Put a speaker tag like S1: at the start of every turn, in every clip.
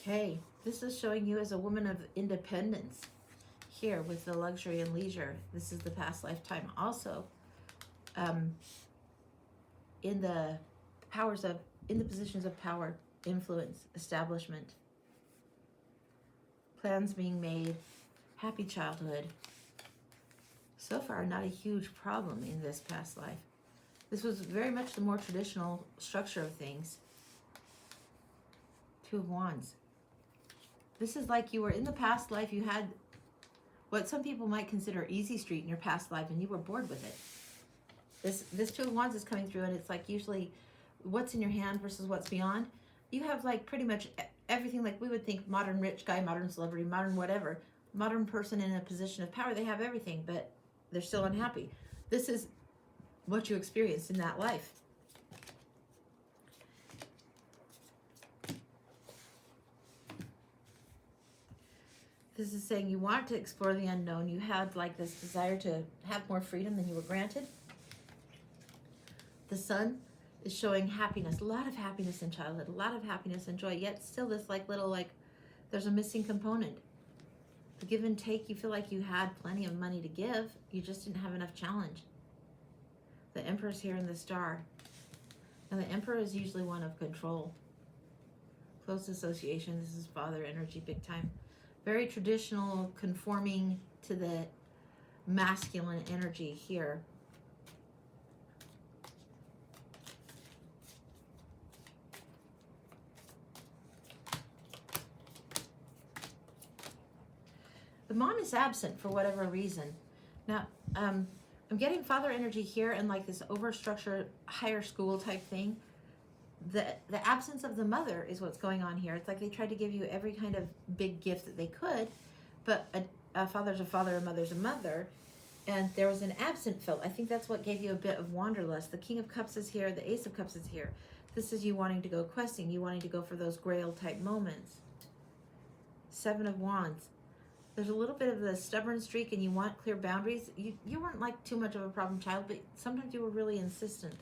S1: Okay, this is showing you as a woman of independence here with the luxury and leisure. This is the past lifetime. Also, um, in the in the positions of power, influence, establishment, plans being made, happy childhood. So far, not a huge problem in this past life. This was very much the more traditional structure of things. Two of Wands. This is like you were in the past life, you had what some people might consider easy street in your past life, and you were bored with it. This Two of Wands is coming through, and it's like usually what's in your hand versus what's beyond. You have like pretty much everything, like we would think modern rich guy, modern celebrity, modern whatever, modern person in a position of power. They have everything, but they're still unhappy. This is what you experienced in that life. This is saying you want to explore the unknown. You had like this desire to have more freedom than you were granted. The Sun is showing happiness, a lot of happiness in childhood, a lot of happiness and joy, yet still this like little, like there's a missing component. The give and take, you feel like you had plenty of money to give, you just didn't have enough challenge. The Emperor's here in the Star. And the Emperor is usually one of control. Close association, this is father energy big time. Very traditional, conforming to the masculine energy here. The mom is absent for whatever reason. Now, I'm getting father energy here and like this overstructured higher school type thing. The absence of the mother is what's going on here. It's like they tried to give you every kind of big gift that they could, but a father's a father, a mother's a mother, and there was an absent felt. I think that's what gave you a bit of wanderlust. The King of Cups is here, the Ace of Cups is here. This is you wanting to go questing, you wanting to go for those grail type moments. Seven of Wands. There's a little bit of the stubborn streak and you want clear boundaries. You weren't like too much of a problem child, but sometimes you were really insistent.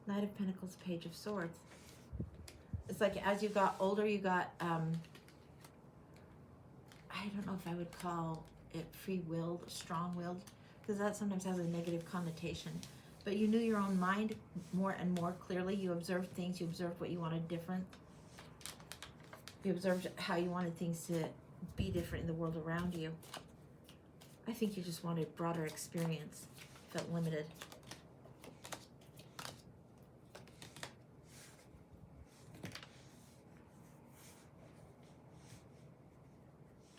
S1: Knight of Pentacles, Page of Swords. It's like as you got older, you got, I don't know if I would call it free-willed, strong-willed, because that sometimes has a negative connotation. But you knew your own mind more and more clearly. You observed things, you observed what you wanted different. You observed how you wanted things to be different in the world around you. I think you just wanted broader experience, felt limited.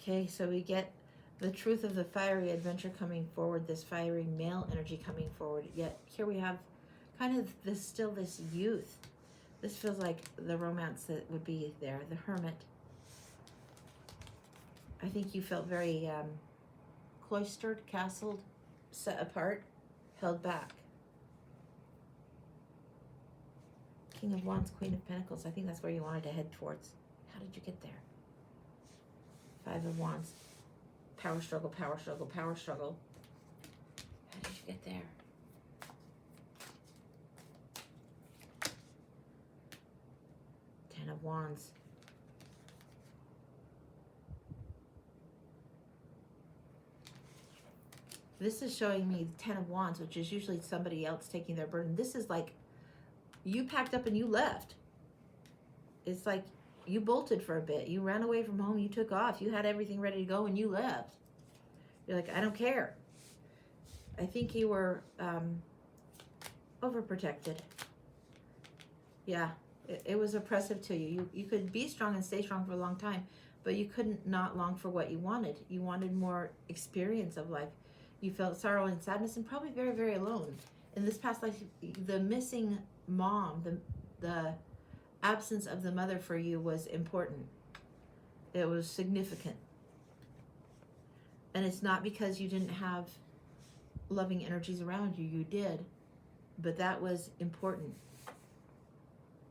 S1: Okay, so we get the truth of the fiery adventure coming forward, this fiery male energy coming forward. Yet here we have kind of this youth. This feels like the romance that would be there, the Hermit. I think you felt very cloistered, castled, set apart, held back. King of Wands, Queen of Pentacles. I think that's where you wanted to head towards. How did you get there? Five of Wands. Power struggle, power struggle, power struggle. How did you get there? Ten of Wands. This is showing me the Ten of Wands, which is usually somebody else taking their burden. This is like you packed up and you left. It's like you bolted for a bit. You ran away from home. You took off. You had everything ready to go and you left. You're like, I don't care. I think you were overprotected. Yeah, it was oppressive to you. You could be strong and stay strong for a long time, but you couldn't not long for what you wanted. You wanted more experience of life. You felt sorrow and sadness and probably very, very alone. In this past life, the missing mom, the absence of the mother for you was important. It was significant. And it's not because you didn't have loving energies around you. You did. But that was important.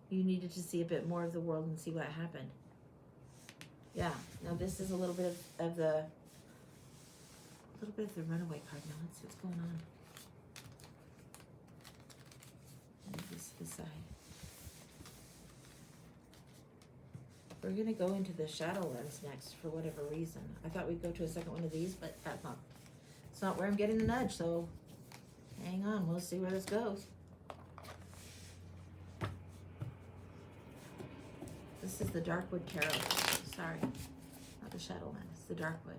S1: You needed to see a bit more of the world and see what happened. Yeah. Now this is a little bit of the runaway card. Now let's see what's going on. This side. We're going to go into the shadow lens next for whatever reason. I thought we'd go to a second one of these, but it's not where I'm getting the nudge, so hang on. We'll see where this goes. This is the Darkwood Tarot. Sorry, not the shadow lens. It's the Darkwood.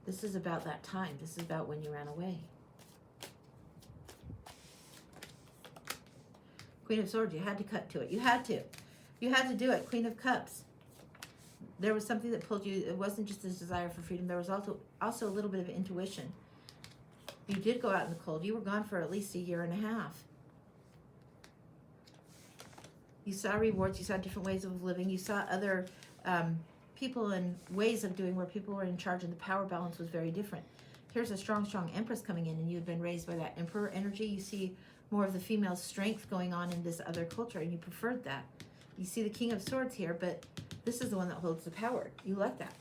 S1: This is about that time. This is about when you ran away. Queen of Swords, you had to cut to it. You had to. You had to do it. Queen of Cups. There was something that pulled you. It wasn't just this desire for freedom. There was also a little bit of intuition. You did go out in the cold. You were gone for at least a year and a half. You saw rewards. You saw different ways of living. You saw other people and ways of doing where people were in charge, and the power balance was very different. Here's a strong, strong Empress coming in, and you had been raised by that Emperor energy. You see more of the female strength going on in this other culture, and you preferred that. You see the King of Swords here, but this is the one that holds the power. You like that.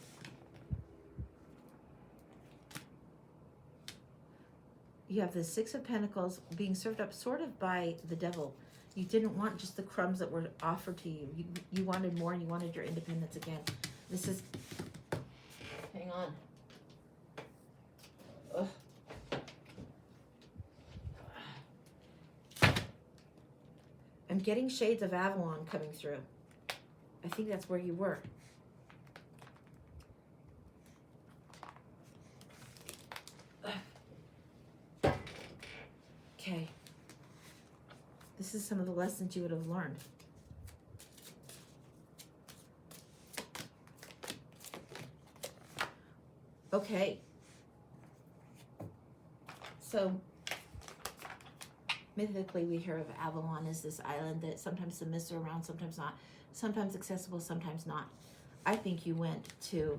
S1: You have the Six of Pentacles being served up sort of by the devil. You didn't want just the crumbs that were offered to you. You wanted more, and you wanted your independence again. This is... Hang on. Ugh. I'm getting shades of Avalon coming through. I think that's where you were. Okay. This is some of the lessons you would have learned. Okay. So, mythically, we hear of Avalon as this island that sometimes the mists are around, sometimes not. Sometimes accessible, sometimes not. I think you went to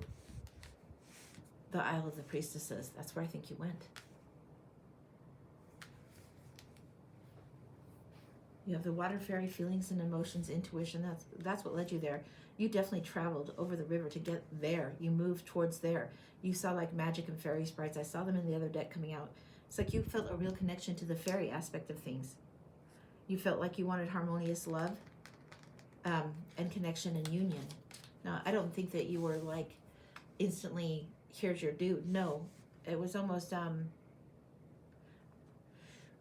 S1: the Isle of the Priestesses. That's where I think you went. You have the water fairy, feelings and emotions, intuition. That's what led you there. You definitely traveled over the river to get there. You moved towards there. You saw like magic and fairy sprites. I saw them in the other deck coming out. It's like you felt a real connection to the fairy aspect of things. You felt like you wanted harmonious love and connection and union. Now, I don't think that you were like instantly, here's your dude. No, it was almost,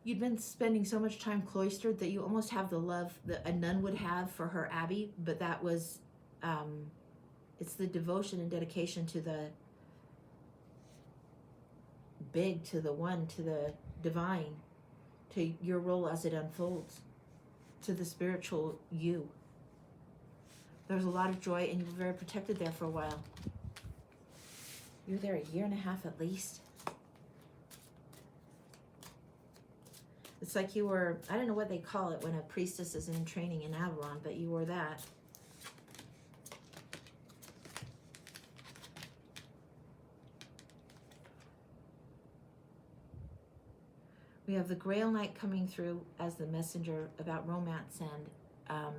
S1: you'd been spending so much time cloistered that you almost have the love that a nun would have for her abbey, but that was, it's the devotion and dedication to the big, to the one, to the divine, to your role as it unfolds, to the spiritual you. There's a lot of joy, and you were very protected there for a while. You were there a year and a half at least. It's like you were, I don't know what they call it when a priestess is in training in Avalon, but you were that. We have the Grail Knight coming through as the messenger about romance and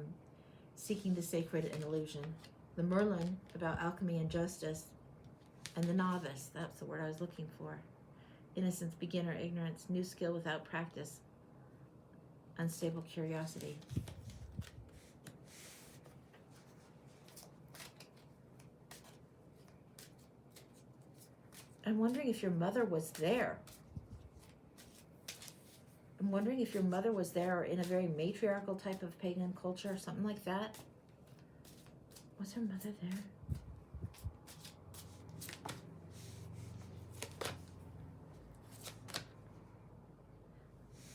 S1: seeking the sacred and illusion. The Merlin about alchemy and justice. And the Novice, that's the word I was looking for. Innocence, beginner, ignorance, new skill without practice. Unstable curiosity. I'm wondering if your mother was there. I'm wondering if your mother was there or in a very matriarchal type of pagan culture or something like that. Was her mother there?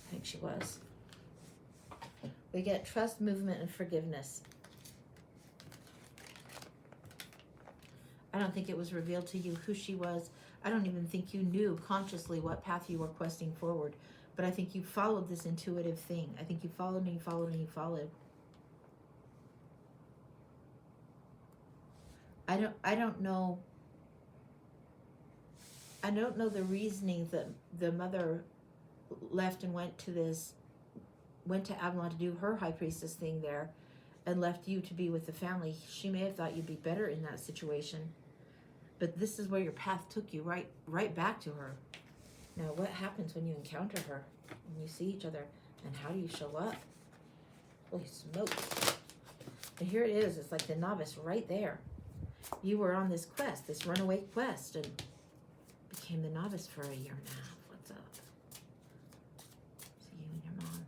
S1: I think she was. We get trust, movement, and forgiveness. I don't think it was revealed to you who she was. I don't even think you knew consciously what path you were questing forward. But I think you followed this intuitive thing. I think you followed and you followed and you followed. I don't know. I don't know the reasoning that the mother left and went to Avalon to do her high priestess thing there and left you to be with the family. She may have thought you'd be better in that situation. But this is where your path took you, right back to her. Now, what happens when you encounter her, when you see each other, and how do you show up? Holy smokes. And here it is. It's like the novice right there. You were on this quest, this runaway quest, and became the novice for a year and a half. What's up? It's you and your mom.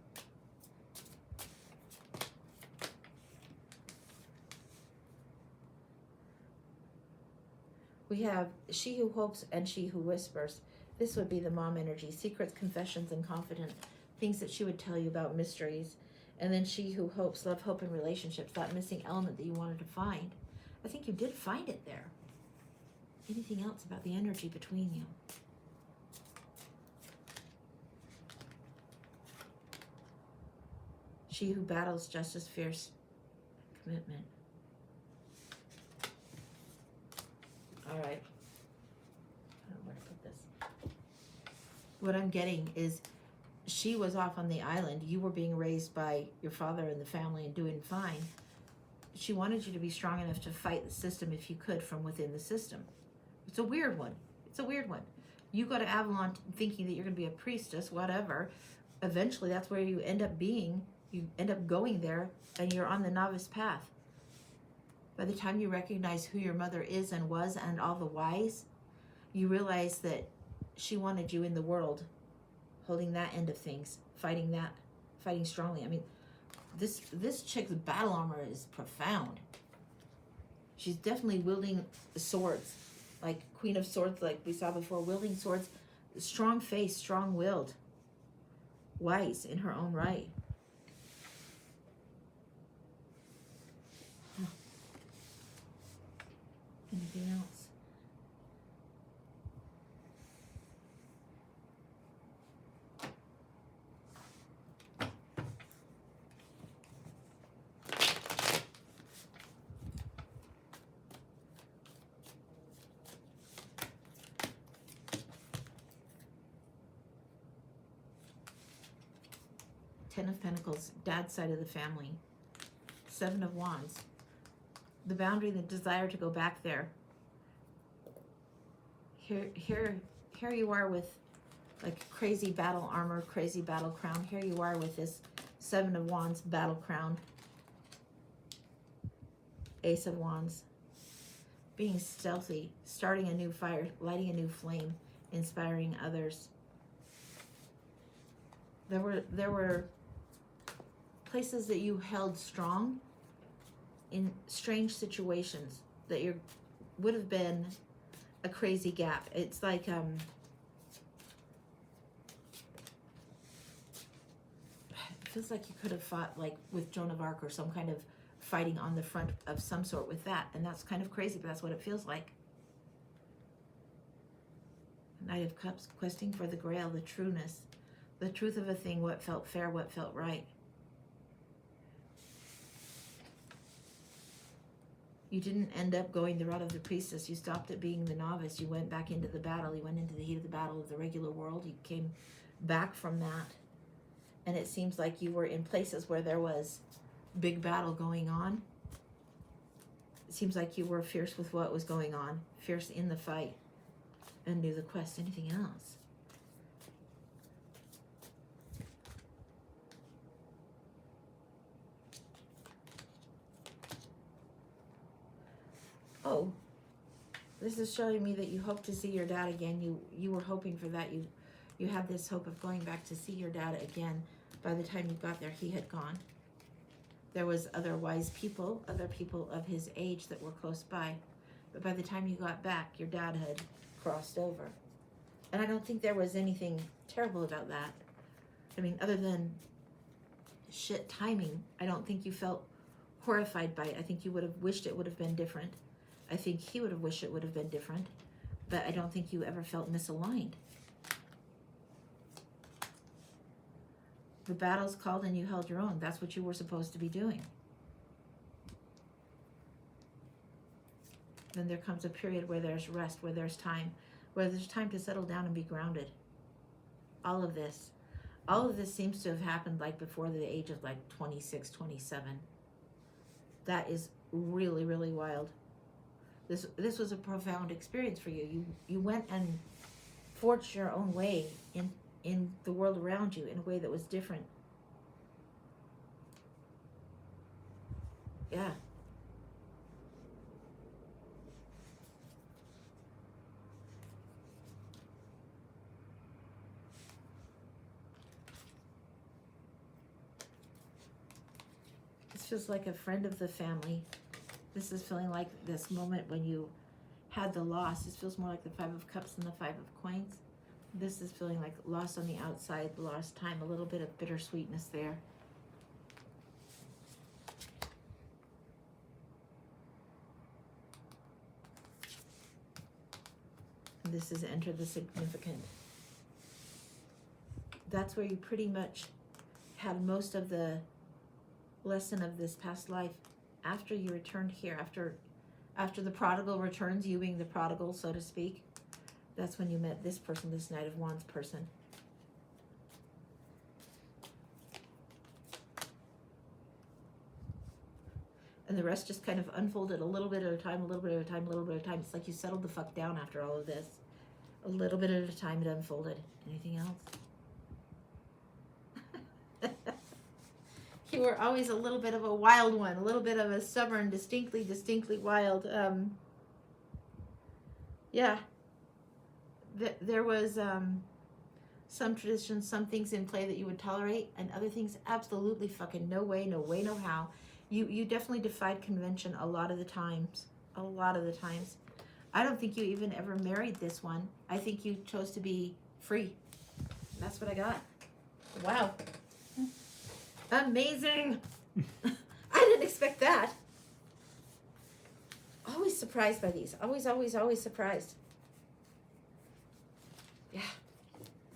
S1: We have she who hopes and she who whispers. This would be the mom energy. Secrets, confessions, and confident things that she would tell you about, mysteries. And then she who hopes, love, hope, and relationships. That missing element that you wanted to find. I think you did find it there. Anything else about the energy between you? She who battles, justice, fierce commitment. All right. I don't know where to put this. What I'm getting is she was off on the island. You were being raised by your father and the family and doing fine. She wanted you to be strong enough to fight the system if you could from within the system. It's a weird one. It's a weird one. You go to Avalon thinking that you're going to be a priestess, whatever. Eventually, that's where you end up being. You end up going there, and you're on the novice path. By the time you recognize who your mother is and was and all the whys, you realize that she wanted you in the world, holding that end of things, fighting strongly. I mean, this chick's battle armor is profound. She's definitely wielding swords, like Queen of Swords, like we saw before, wielding swords, strong face, strong-willed, wise in her own right. Huh. Anything else? Ten of Pentacles, dad's side of the family. Seven of Wands. The boundary, the desire to go back there. Here you are with like crazy battle armor, crazy battle crown. Here you are with this Seven of Wands battle crown. Ace of Wands. Being stealthy, starting a new fire, lighting a new flame, inspiring others. There were places that you held strong in strange situations that would have been a crazy gap. It's like it feels like you could have fought like with Joan of Arc or some kind of fighting on the front of some sort with that, and that's kind of crazy, but that's what it feels like. Knight of Cups, questing for the grail, the trueness, the truth of a thing, what felt fair, what felt right. You didn't end up going the route of the priestess. You stopped at being the novice. You went back into the battle. You went into the heat of the battle of the regular world. You came back from that. And it seems like you were in places where there was big battle going on. It seems like you were fierce with what was going on, fierce in the fight, and knew the quest. Anything else? Oh, this is showing me that you hope to see your dad again. You were hoping for that. You had this hope of going back to see your dad again. By the time you got there, he had gone. There was other wise people, other people of his age that were close by. But by the time you got back, your dad had crossed over. And I don't think there was anything terrible about that. I mean, other than shit timing, I don't think you felt horrified by it. I think you would have wished it would have been different. I think he would have wished it would have been different, but I don't think you ever felt misaligned. The battles called and you held your own. That's what you were supposed to be doing. Then there comes a period where there's rest, where there's time to settle down and be grounded. All of this seems to have happened like before the age of like 26, 27. That is really, really wild. This was a profound experience for you. You went and forged your own way in the world around you in a way that was different. Yeah. This feels like a friend of the family. This is feeling like this moment when you had the loss. This feels more like the Five of Cups and the Five of Coins. This is feeling like loss on the outside, lost time, a little bit of bittersweetness there. This is enter the significant. That's where you pretty much had most of the lesson of this past life after you returned here, after the prodigal returns, you being the prodigal, so to speak. That's when you met this person, this Knight of Wands person. And the rest just kind of unfolded a little bit at a time, a little bit at a time, a little bit at a time. It's like you settled the fuck down after all of this. A little bit at a time it unfolded. Anything else? You were always a little bit of a wild one, a little bit of a stubborn, distinctly wild. Yeah. There was some traditions, some things in play that you would tolerate, and other things absolutely fucking no way, no how. You definitely defied convention a lot of the times. A lot of the times. I don't think you even ever married this one. I think you chose to be free. That's what I got. Wow. Amazing. I didn't expect that. Always surprised by these. Always surprised. Yeah.